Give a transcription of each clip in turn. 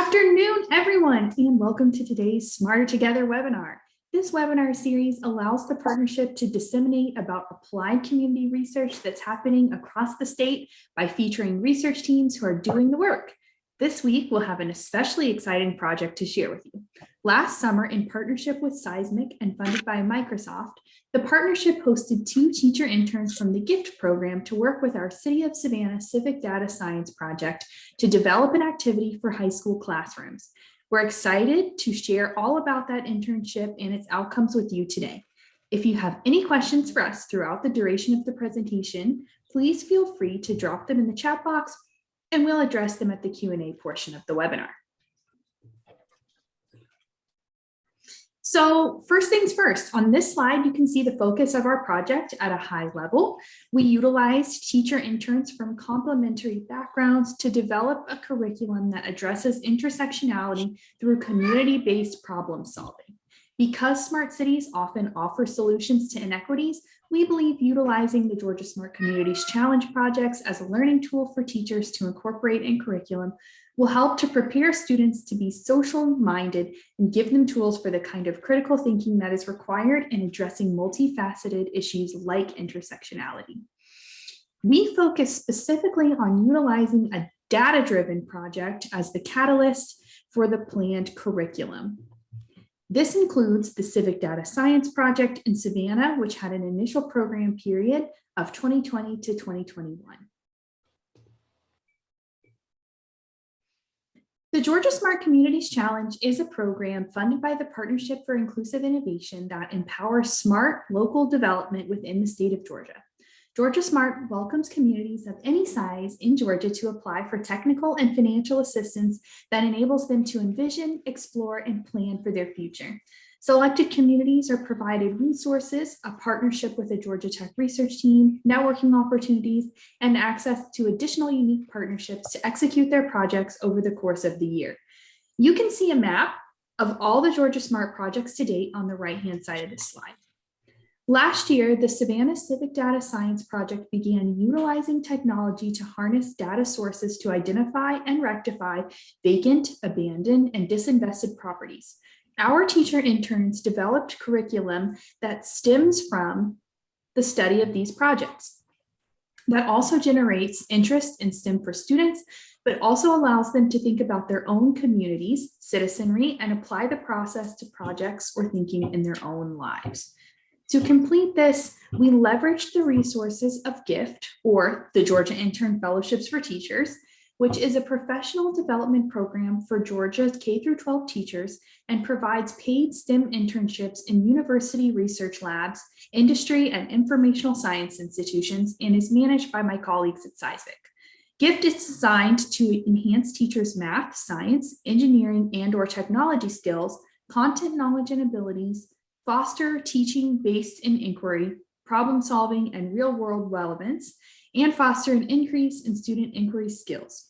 afternoon, everyone, and welcome to today's Smarter Together webinar. This webinar series allows the partnership to disseminate about applied community research that's happening across the state by featuring research teams who are doing the work. This week, we'll have an especially exciting project to share with you. Last summer, in partnership with Seismic and funded by Microsoft, the partnership hosted 2 teacher interns from the GIFT program to work with our City of Savannah Civic Data Science project to develop an activity for high school classrooms. We're excited to share all about that internship and its outcomes with you today. If you have any questions for us throughout the duration of the presentation, please feel free to drop them in the chat box and we'll address them at the Q&A portion of the webinar. So first things first, on this slide, you can see the focus of our project at a high level. We utilized teacher interns from complementary backgrounds to develop a curriculum that addresses intersectionality through community-based problem solving. Because smart cities often offer solutions to inequities, we believe utilizing the Georgia Smart Communities Challenge projects as a learning tool for teachers to incorporate in curriculum will help to prepare students to be social-minded and give them tools for the kind of critical thinking that is required in addressing multifaceted issues like intersectionality. We focus specifically on utilizing a data-driven project as the catalyst for the planned curriculum. This includes the Civic Data Science project in Savannah, which had an initial program period of 2020 to 2021. The Georgia Smart Communities Challenge is a program funded by the Partnership for Inclusive Innovation that empowers smart local development within the state of Georgia. Georgia Smart welcomes communities of any size in Georgia to apply for technical and financial assistance that enables them to envision, explore, and plan for their future. Selected communities are provided resources, a partnership with a Georgia Tech research team, networking opportunities, and access to additional unique partnerships to execute their projects over the course of the year. You can see a map of all the Georgia Smart projects to date on the right-hand side of this slide. Last year, the Savannah Civic Data Science project began utilizing technology to harness data sources to identify and rectify vacant, abandoned, and disinvested properties. Our teacher interns developed curriculum that stems from the study of these projects. That also generates interest in STEM for students, but also allows them to think about their own communities, citizenry, and apply the process to projects or thinking in their own lives. To complete this, we leveraged the resources of GIFT, or the Georgia Intern Fellowships for Teachers, which is a professional development program for Georgia's K-12 teachers and provides paid STEM internships in university research labs, industry, and informational science institutions, and is managed by my colleagues at Seismic. GIFT is designed to enhance teachers' math, science, engineering, and/or technology skills, content knowledge and abilities, foster teaching based in inquiry, problem solving, and real-world relevance, and foster an increase in student inquiry skills.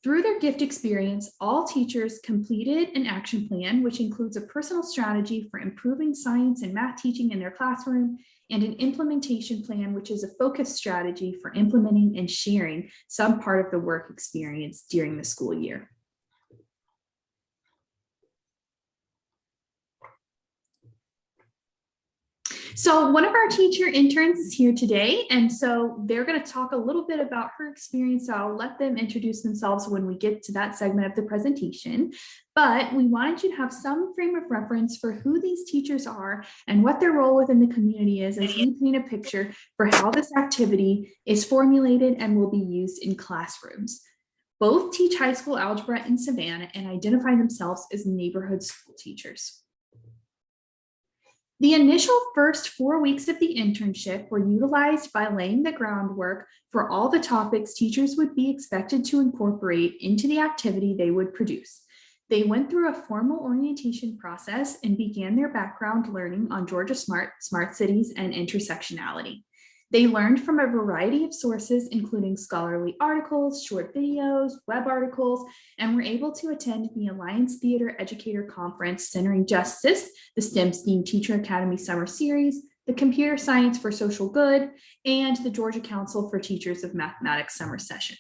Through their GIFT experience, all teachers completed an action plan, which includes a personal strategy for improving science and math teaching in their classroom, and an implementation plan, which is a focused strategy for implementing and sharing some part of the work experience during the school year. So one of our teacher interns is here today, and so they're going to talk a little bit about her experience. So I'll let them introduce themselves when we get to that segment of the presentation. But we wanted you to have some frame of reference for who these teachers are and what their role within the community is as we paint a picture for how this activity is formulated and will be used in classrooms. Both teach high school algebra in Savannah and identify themselves as neighborhood school teachers. The initial first 4 weeks of the internship were utilized by laying the groundwork for all the topics teachers would be expected to incorporate into the activity they would produce. They went through a formal orientation process and began their background learning on Georgia Smart, smart cities, and intersectionality. They learned from a variety of sources, including scholarly articles, short videos, web articles, and were able to attend the Alliance Theater Educator Conference centering justice, the STEM STEAM Teacher Academy Summer Series, the Computer Science for Social Good, and the Georgia Council for Teachers of Mathematics Summer Session.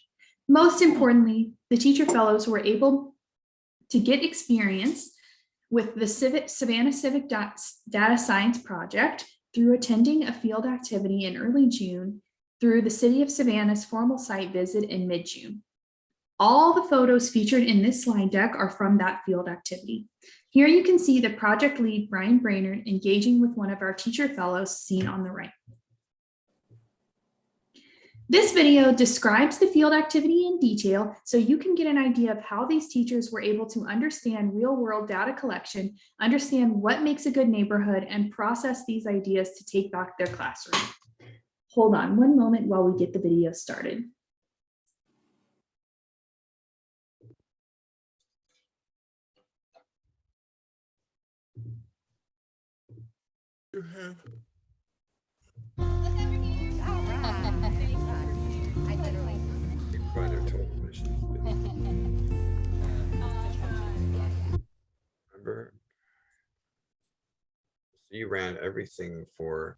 Most importantly, the teacher fellows were able to get experience with the Savannah Civic Data Science Project through attending a field activity in early June through the City of Savannah's formal site visit in mid-June. All the photos featured in this slide deck are from that field activity. Here you can see the project lead, Brian Brainerd, engaging with one of our teacher fellows seen on the right. This video describes the field activity in detail so you can get an idea of how these teachers were able to understand real-world data collection, understand what makes a good neighborhood, and process these ideas to take back their classroom. Hold on one moment while we get the video started. Remember, so you ran everything for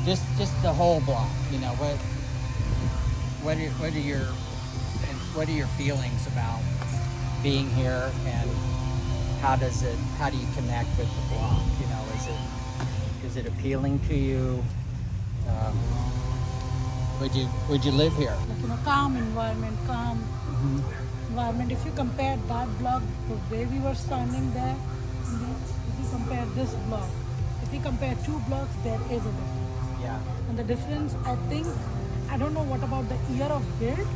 just the whole block. You know, what are your feelings about being here, and how do you connect with the block? You know, is it appealing to you? Would you live here? Like, you know, calm environment, environment. If you compare that block, the way we were standing there, if you compare this block, if you compare two blocks, there is a difference. Yeah. And the difference, I think, I don't know what about the year of build,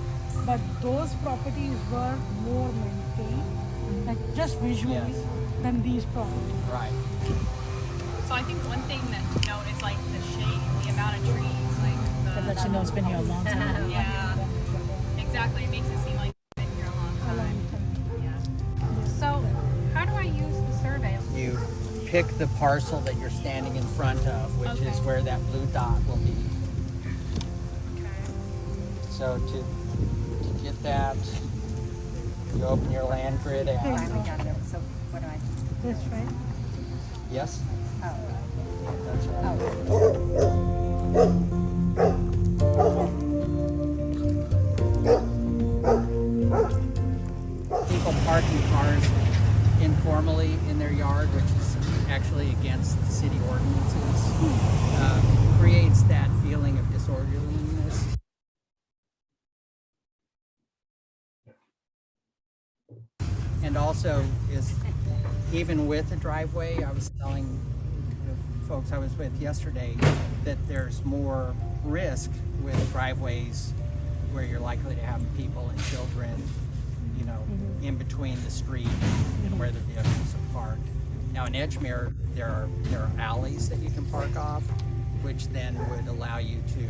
but those properties were more maintained, like just visually, than these properties. Right. So I think one thing that to note is like the shade, the amount of trees, like That lets you know it's been here a long time. yeah, exactly. It makes it seem like it's been here a long time. Yeah. So how do I use the survey? You pick the parcel that you're standing in front of, which is where that blue dot will be. Okay. So to get that, you open your land grid app. So what do I do? This, right? Yes? Oh. That's right. People parking cars informally in their yard, which is actually against the city ordinances, creates that feeling of disorderliness. And also is, even with a driveway, I was telling the folks I was with yesterday that there's more risk with driveways where you're likely to have people and children, you know, in between the street and where the vehicles are parked. Now in Edgemere, there are alleys that you can park off, which then would allow you to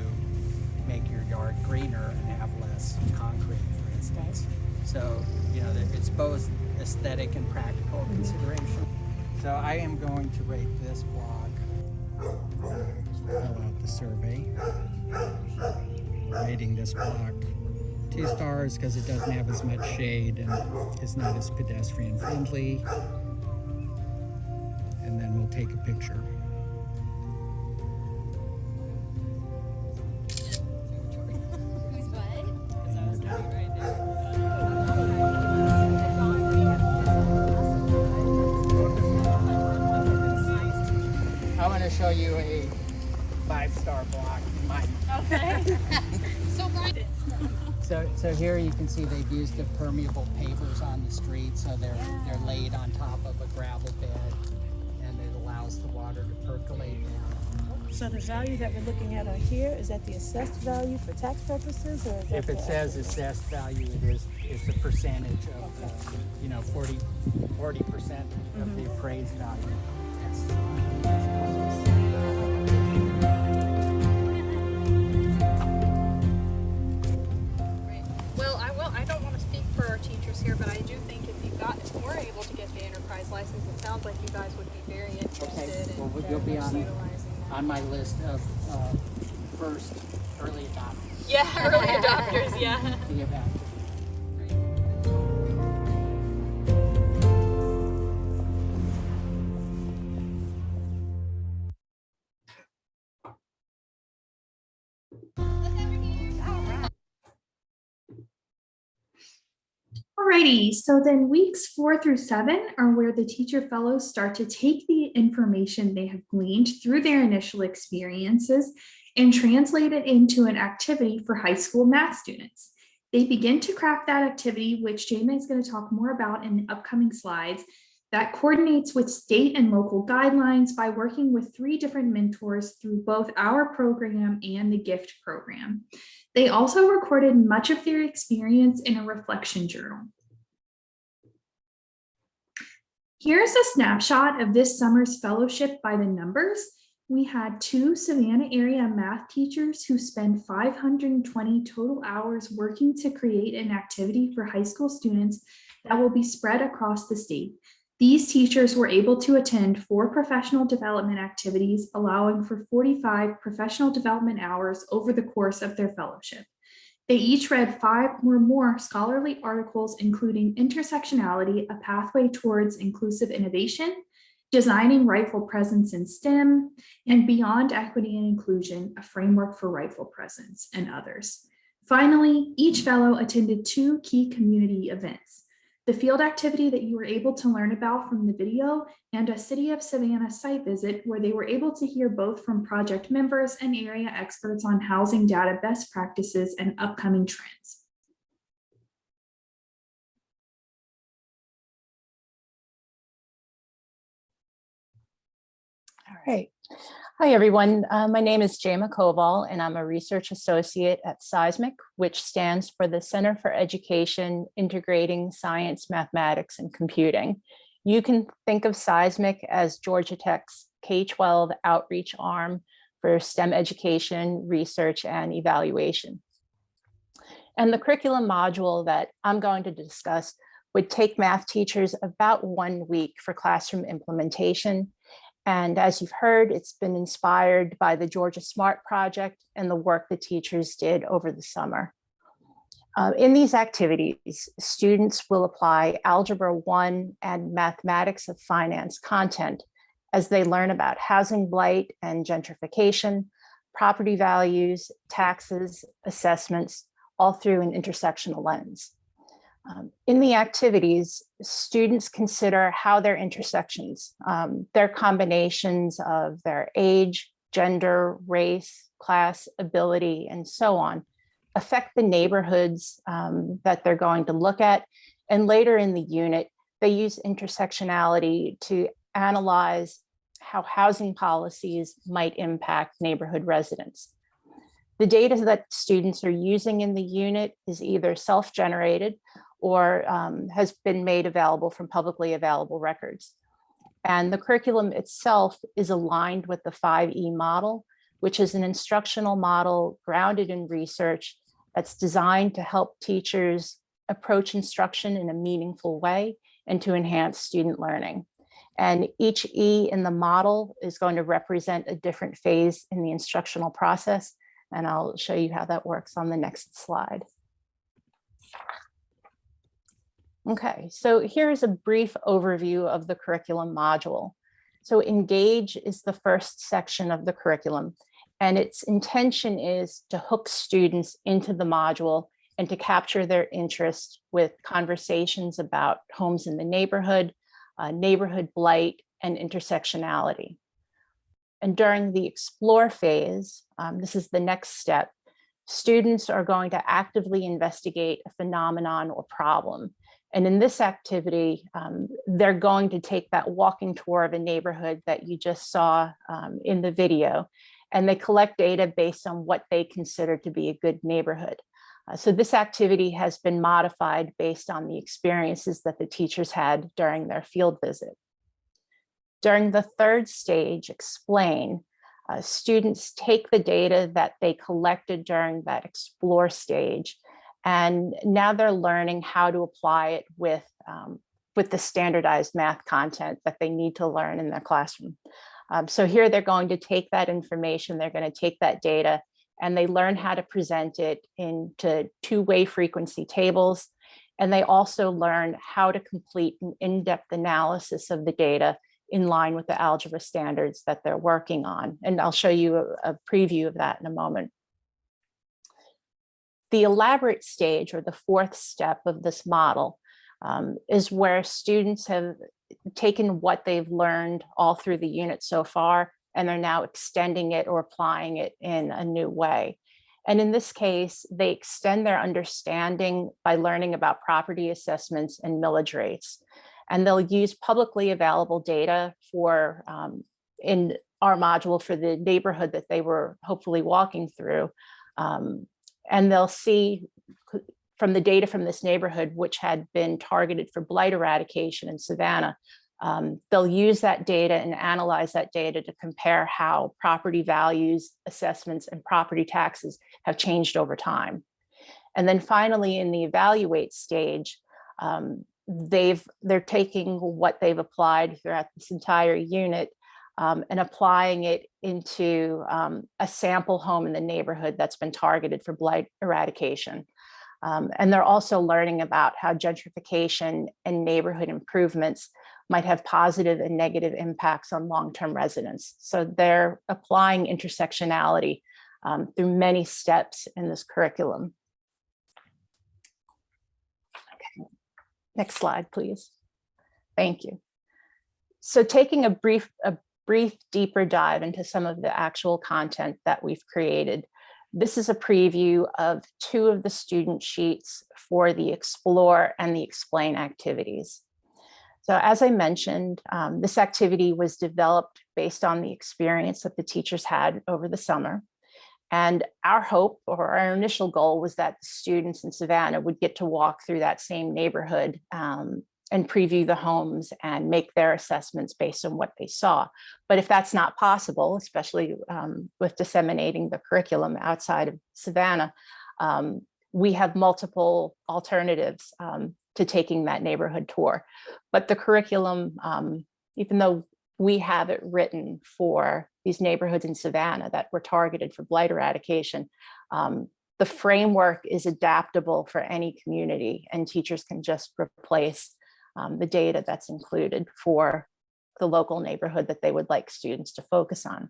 make your yard greener and have less concrete, for instance. So, you know, it's both aesthetic and practical consideration. So I am going to rate this block. Fill out the survey. Rating this block 2 stars because it doesn't have as much shade and is not as pedestrian friendly. And then we'll take a picture. Who's what? I'm going to show you a 5-star block in mine. Okay. So Brian. So here you can see they've used the permeable pavers on the street, so they're laid on top of a gravel bed, and it allows the water to percolate down. So the value that we're looking at on here, is that the assessed value for tax purposes, or is that If it says assessed value, it's a percentage of the, you know, 40% of the appraised value. Yes. Well, I don't want to speak for our teachers here, but I do think if we're able to get the enterprise license, it sounds like you guys would be very interested Well, in you'll be utilizing that. on my list of first early adopters. Yeah, early adopters, yeah. To get back to. Alrighty, so then weeks 4 through 7 are where the teacher fellows start to take the information they have gleaned through their initial experiences and translate it into an activity for high school math students. They begin to craft that activity, which Jayma is going to talk more about in the upcoming slides, that coordinates with state and local guidelines by working with 3 different mentors through both our program and the GIFT program. They also recorded much of their experience in a reflection journal. Here's a snapshot of this summer's fellowship by the numbers. We had 2 Savannah area math teachers who spend 520 total hours working to create an activity for high school students that will be spread across the state. These teachers were able to attend 4 professional development activities, allowing for 45 professional development hours over the course of their fellowship. They each read 5 or more scholarly articles, including Intersectionality, a Pathway Towards Inclusive Innovation, Designing Rightful Presence in STEM, and Beyond Equity and Inclusion, a Framework for Rightful Presence, and others. Finally, each fellow attended 2 key community events: the field activity that you were able to learn about from the video, and a City of Savannah site visit where they were able to hear both from project members and area experts on housing data best practices and upcoming trends. All right. Hi, everyone. My name is Jayma Koval, and I'm a research associate at Seismic, which stands for the Center for Education Integrating Science, Mathematics, and Computing. You can think of Seismic as Georgia Tech's K-12 outreach arm for STEM education, research, and evaluation. And the curriculum module that I'm going to discuss would take math teachers about 1 week for classroom implementation. And as you've heard, it's been inspired by the Georgia Smart Project and the work the teachers did over the summer. In these activities, students will apply Algebra 1 and Mathematics of Finance content as they learn about housing blight and gentrification, property values, taxes, assessments, all through an intersectional lens. In the activities, students consider how their intersections, their combinations of their age, gender, race, class, ability, and so on, affect the neighborhoods that they're going to look at. And later in the unit, they use intersectionality to analyze how housing policies might impact neighborhood residents. The data that students are using in the unit is either self-generated or has been made available from publicly available records. And the curriculum itself is aligned with the 5E model, which is an instructional model grounded in research that's designed to help teachers approach instruction in a meaningful way and to enhance student learning. And each E in the model is going to represent a different phase in the instructional process. And I'll show you how that works on the next slide. Okay, so here's a brief overview of the curriculum module. So Engage is the first section of the curriculum, and its intention is to hook students into the module and to capture their interest with conversations about homes in the neighborhood, neighborhood blight, and intersectionality. And during the Explore phase, this is the next step, students are going to actively investigate a phenomenon or problem. And in this activity, they're going to take that walking tour of a neighborhood that you just saw in the video, and they collect data based on what they consider to be a good neighborhood. So this activity has been modified based on the experiences that the teachers had during their field visit. During the third stage, Explain, students take the data that they collected during that Explore stage, and now they're learning how to apply it with the standardized math content that they need to learn in their classroom. So here they're going to take that information, they're going to take that data, and they learn how to present it into 2-way frequency tables. And they also learn how to complete an in-depth analysis of the data in line with the algebra standards that they're working on. And I'll show you a preview of that in a moment. The elaborate stage, or the fourth step of this model, is where students have taken what they've learned all through the unit so far, and they're now extending it or applying it in a new way. And in this case, they extend their understanding by learning about property assessments and millage rates. And they'll use publicly available data for in our module for the neighborhood that they were hopefully walking through. And they'll see from the data from this neighborhood, which had been targeted for blight eradication in Savannah, they'll use that data and analyze that data to compare how property values, assessments, and property taxes have changed over time. And then finally, in the evaluate stage, they're taking what they've applied throughout this entire unit and applying it into a sample home in the neighborhood that's been targeted for blight eradication. And they're also learning about how gentrification and neighborhood improvements might have positive and negative impacts on long-term residents. So they're applying intersectionality through many steps in this curriculum. Okay. Next slide, please. Thank you. So taking a brief deeper dive into some of the actual content that we've created. This is a preview of two of the student sheets for the Explore and the Explain activities. So as I mentioned, this activity was developed based on the experience that the teachers had over the summer. And our hope, or our initial goal, was that the students in Savannah would get to walk through that same neighborhood and preview the homes and make their assessments based on what they saw. But if that's not possible, especially with disseminating the curriculum outside of Savannah, we have multiple alternatives to taking that neighborhood tour. But the curriculum, even though we have it written for these neighborhoods in Savannah that were targeted for blight eradication, the framework is adaptable for any community, and teachers can just replace the data that's included for the local neighborhood that they would like students to focus on.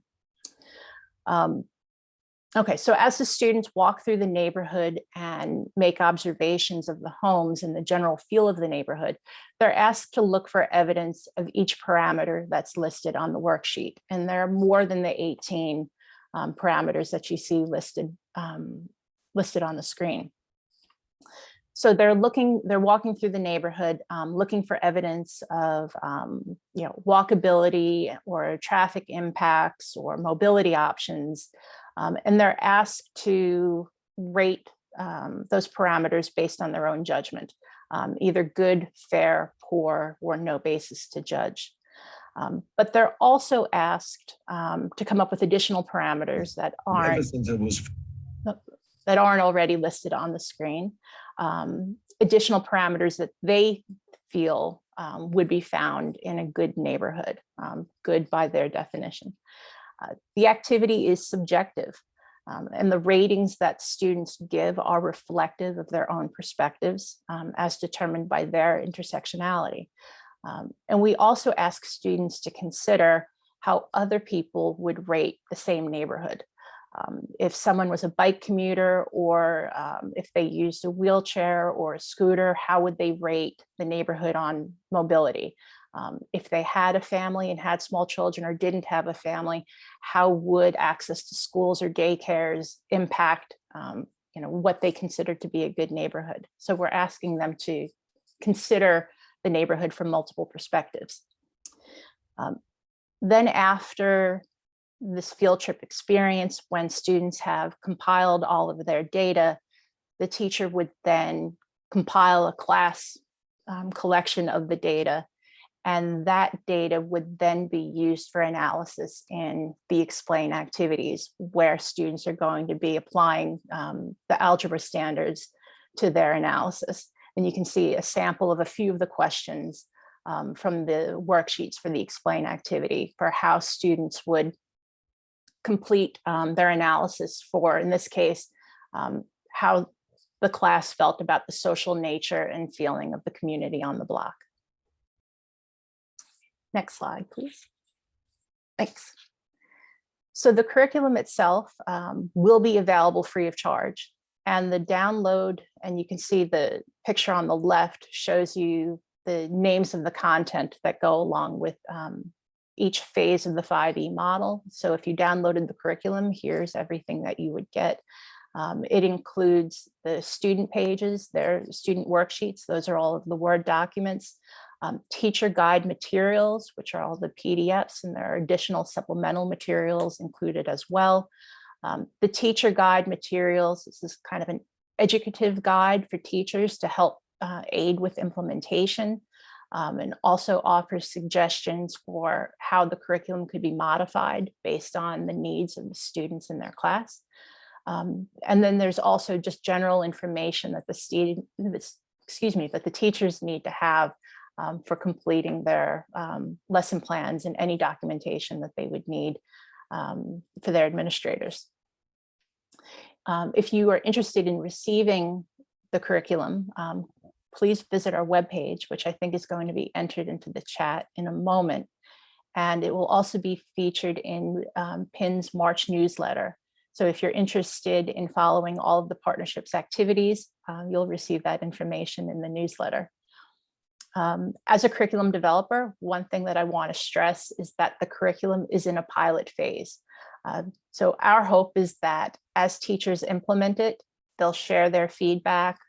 Okay, so as the students walk through the neighborhood and make observations of the homes and the general feel of the neighborhood, they're asked to look for evidence of each parameter that's listed on the worksheet. And there are more than the 18 parameters that you see listed on the screen. So they're walking through the neighborhood, looking for evidence of, walkability or traffic impacts or mobility options. And they're asked to rate those parameters based on their own judgment, either good, fair, poor, or no basis to judge. But they're also asked to come up with additional parameters that aren't already listed on the screen. Additional parameters that they feel would be found in a good neighborhood, good by their definition. The activity is subjective, and the ratings that students give are reflective of their own perspectives as determined by their intersectionality. And we also ask students to consider how other people would rate the same neighborhood. If someone was a bike commuter, or if they used a wheelchair or a scooter, how would they rate the neighborhood on mobility? If they had a family and had small children, or didn't have a family, how would access to schools or daycares impact what they consider to be a good neighborhood? So we're asking them to consider the neighborhood from multiple perspectives. Then after this field trip experience, when students have compiled all of their data, the teacher would then compile a class collection of the data, and that data would then be used for analysis in the Explain activities, where students are going to be applying the algebra standards to their analysis. And you can see a sample of a few of the questions from the worksheets for the Explain activity for how students would complete their analysis for, in this case, how the class felt about the social nature and feeling of the community on the block. Next slide, please. Thanks. So the curriculum itself will be available free of charge. And the download, and you can see the picture on the left shows you the names of the content that go along with each phase of the 5E model. So if you downloaded the curriculum, here's everything that you would get. It includes the student pages, their student worksheets. Those are all of the Word documents. Teacher guide materials, which are all the PDFs, and there are additional supplemental materials included as well. The teacher guide materials, this is kind of an educative guide for teachers to help aid with implementation, and also offers suggestions for how the curriculum could be modified based on the needs of the students in their class. And then there's also just general information that that the teachers need to have for completing their lesson plans and any documentation that they would need for their administrators. If you are interested in receiving the curriculum, please visit our webpage, which I think is going to be entered into the chat in a moment. And it will also be featured in PIN's March newsletter. So if you're interested in following all of the partnership's activities, you'll receive that information in the newsletter. As a curriculum developer, one thing that I want to stress is that the curriculum is in a pilot phase. So our hope is that as teachers implement it, they'll share their feedback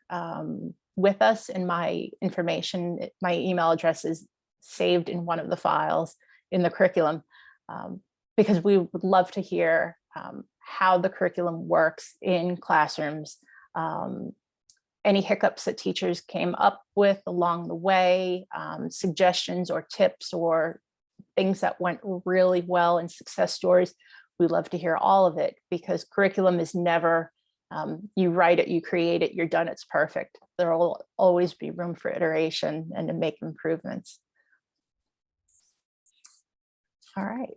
with us, and my information, my email address is saved in one of the files in the curriculum, because we would love to hear how the curriculum works in classrooms, any hiccups that teachers came up with along the way, suggestions or tips or things that went really well and success stories. We love to hear all of it, because curriculum is never, you write it, you create it, you're done, it's perfect. There will always be room for iteration and to make improvements. All right.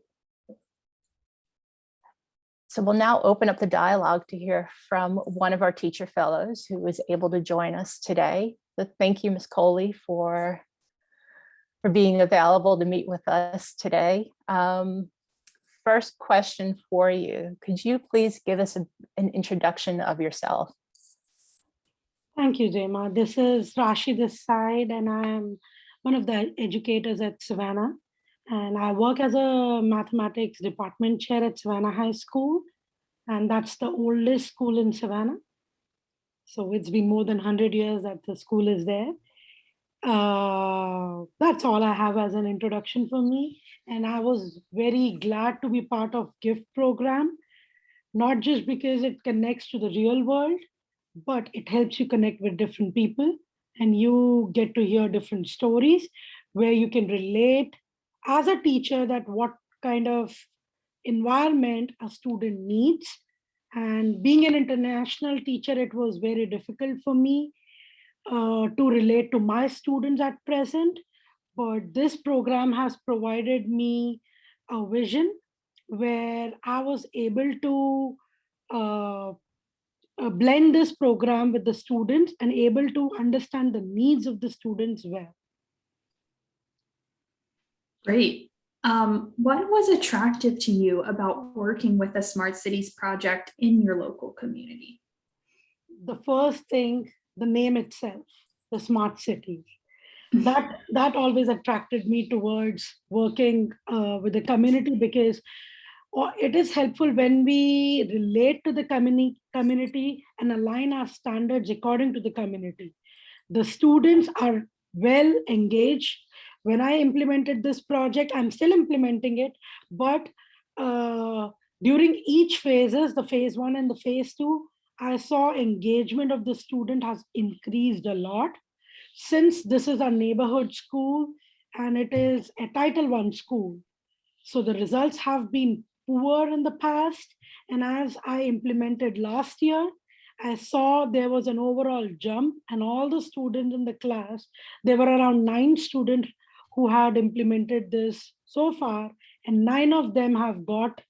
So we'll now open up the dialogue to hear from one of our teacher fellows who was able to join us today. So thank you, Ms. Coley, for being available to meet with us today. First question for you. Could you please give us an introduction of yourself? Thank you, Jema. This is Rashi this side, and I'm one of the educators at Savannah. And I work as a mathematics department chair at Savannah High School. And that's the oldest school in Savannah. So it's been more than 100 years that the school is there. That's all I have as an introduction for me. And I was very glad to be part of GIFT program, not just because it connects to the real world, but it helps you connect with different people, and you get to hear different stories where you can relate as a teacher that what kind of environment a student needs. And being an international teacher, it was very difficult for me to relate to my students at present. But this program has provided me a vision where I was able to blend this program with the students and able to understand the needs of the students well. Great. What was attractive to you about working with the Smart Cities project in your local community? The first thing, the name itself, the Smart Cities. That always attracted me towards working with the community, because it is helpful when we relate to the community and align our standards according to the community. The students are well engaged. When I implemented this project, I'm still implementing it, but during each phases, the phase 1 and the phase 2, I saw engagement of the student has increased a lot. Since this is a neighborhood school and it is a Title I school, so the results have been poor in the past. And as I implemented last year, I saw there was an overall jump, and all the students in the class, there were around 9 students who had implemented this so far, and 9 of them have got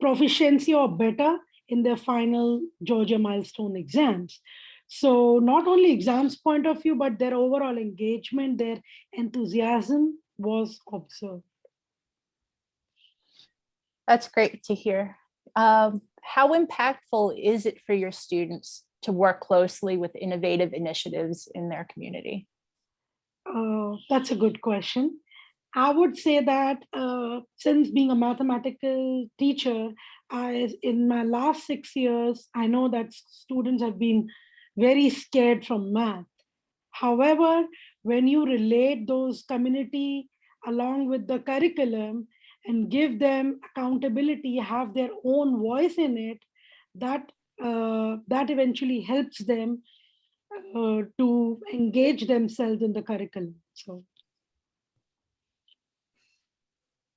proficiency or better in their final Georgia milestone exams. So not only exams point of view, but their overall engagement, their enthusiasm was observed. That's great to hear. how impactful is it for your students to work closely with innovative initiatives in their community? That's a good question. I would say that since being a mathematical teacher, in my last 6 years, I know that students have been very scared from math. However, when you relate those community along with the curriculum and give them accountability, have their own voice in it, that eventually helps them to engage themselves in the curriculum. So.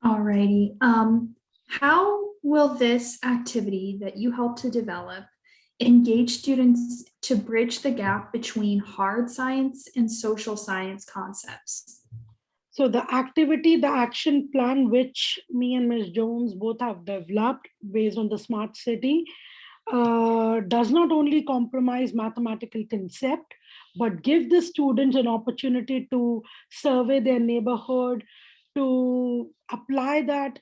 Alrighty. How will this activity that you help to develop engage students to bridge the gap between hard science and social science concepts? So the activity, the action plan, which me and Ms. Jones both have developed based on the smart city, does not only compromise mathematical concept, but give the students an opportunity to survey their neighborhood, to apply that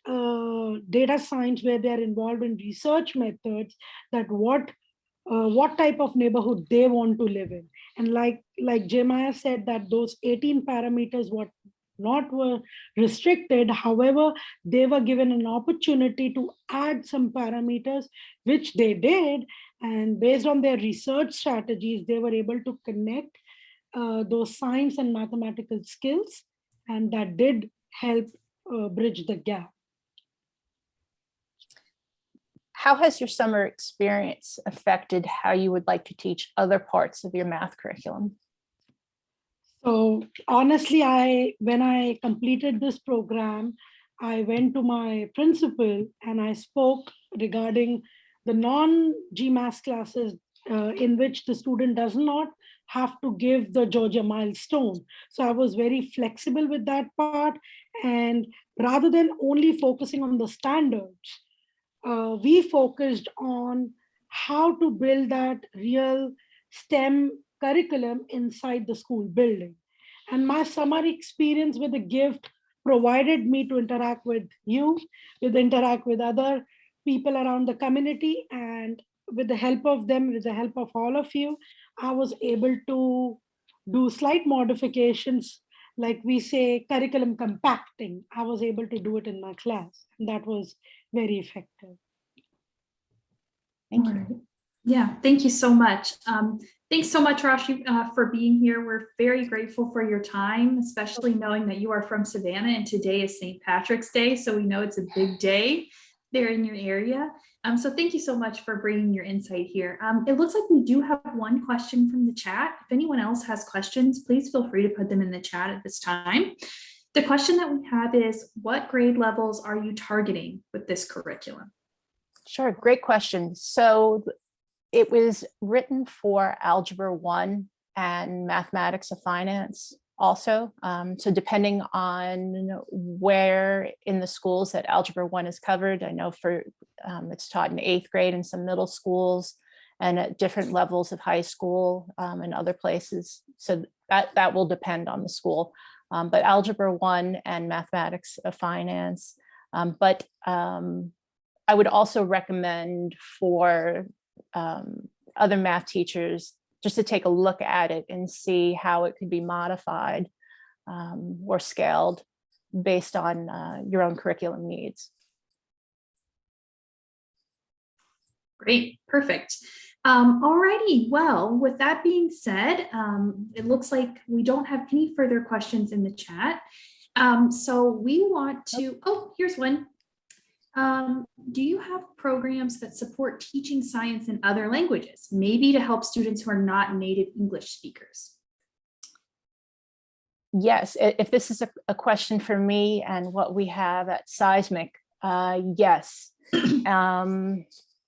data science where they're involved in research methods, that what type of neighborhood they want to live in. And like Jeremiah said, that those 18 parameters what not were restricted. However, they were given an opportunity to add some parameters, which they did. And based on their research strategies, they were able to connect those science and mathematical skills. And that did help bridge the gap. How has your summer experience affected how you would like to teach other parts of your math curriculum? So honestly, when I completed this program, I went to my principal and I spoke regarding the non-GMAS classes in which the student does not have to give the Georgia milestone. So I was very flexible with that part. And rather than only focusing on the standards, we focused on how to build that real STEM curriculum inside the school building. And my summer experience with the gift provided me to interact with you, with interact with other people around the community, and with the help of them, with the help of all of you, I was able to do slight modifications, like we say curriculum compacting. I was able to do it in my class, and that was very effective. Thank you. Alright. Yeah, thank you so much. Thanks so much, Rashi, for being here. We're very grateful for your time, especially knowing that you are from Savannah and today is St. Patrick's Day. So we know it's a big day there in your area. So thank you so much for bringing your insight here. It looks like we do have one question from the chat. If anyone else has questions, please feel free to put them in the chat at this time. The question that we have is, what grade levels are you targeting with this curriculum? Sure, great question. So it was written for Algebra 1 and Mathematics of Finance also. So depending on where in the schools that Algebra 1 is covered, I know for it's taught in 8th grade in some middle schools and at different levels of high school and other places. So that will depend on the school. But Algebra 1 and Mathematics of Finance. I would also recommend for other math teachers just to take a look at it and see how it could be modified or scaled based on your own curriculum needs. Great, perfect. Alrighty, well, with that being said, it looks like we don't have any further questions in the chat. So we want to, oh, here's one. Do you have programs that support teaching science in other languages, maybe to help students who are not native English speakers? Yes, if this is a question for me and what we have at Seismic, yes.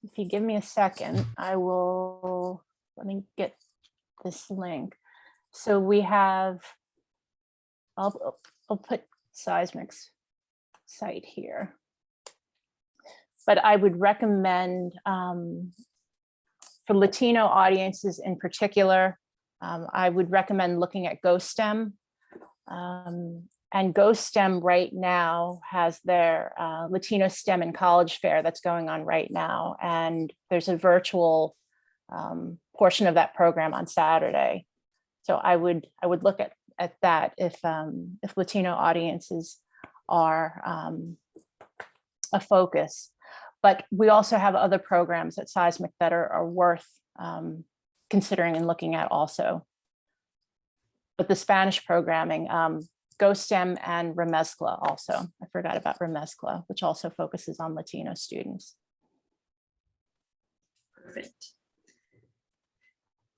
If you give me a second, I will, let me get this link. So we have, I'll put Seismic's site here. But I would recommend for Latino audiences in particular, I would recommend looking at GoSTEM And GoSTEM right now has their Latino STEM and College Fair that's going on right now. And there's a virtual portion of that program on Saturday. So I would look at that if Latino audiences are a focus. But we also have other programs at Seismic that are worth considering and looking at also. But the Spanish programming, GoSTEM and Remezcla also. I forgot about Remezcla, which also focuses on Latino students. Perfect.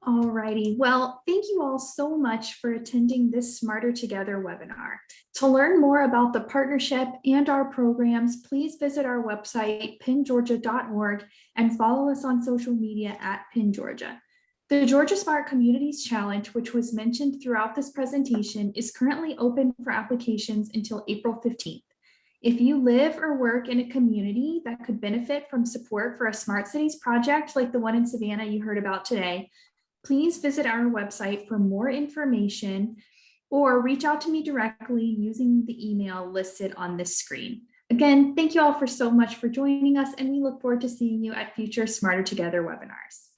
All righty. Well, thank you all so much for attending this Smarter Together webinar. To learn more about the partnership and our programs, please visit our website, pingeorgia.org, and follow us on social media at PinGeorgia. The Georgia Smart Communities Challenge, which was mentioned throughout this presentation, is currently open for applications until April 15th. If you live or work in a community that could benefit from support for a Smart Cities project like the one in Savannah you heard about today, please visit our website for more information or reach out to me directly using the email listed on this screen. Again, thank you all so much for joining us, and we look forward to seeing you at future Smarter Together webinars.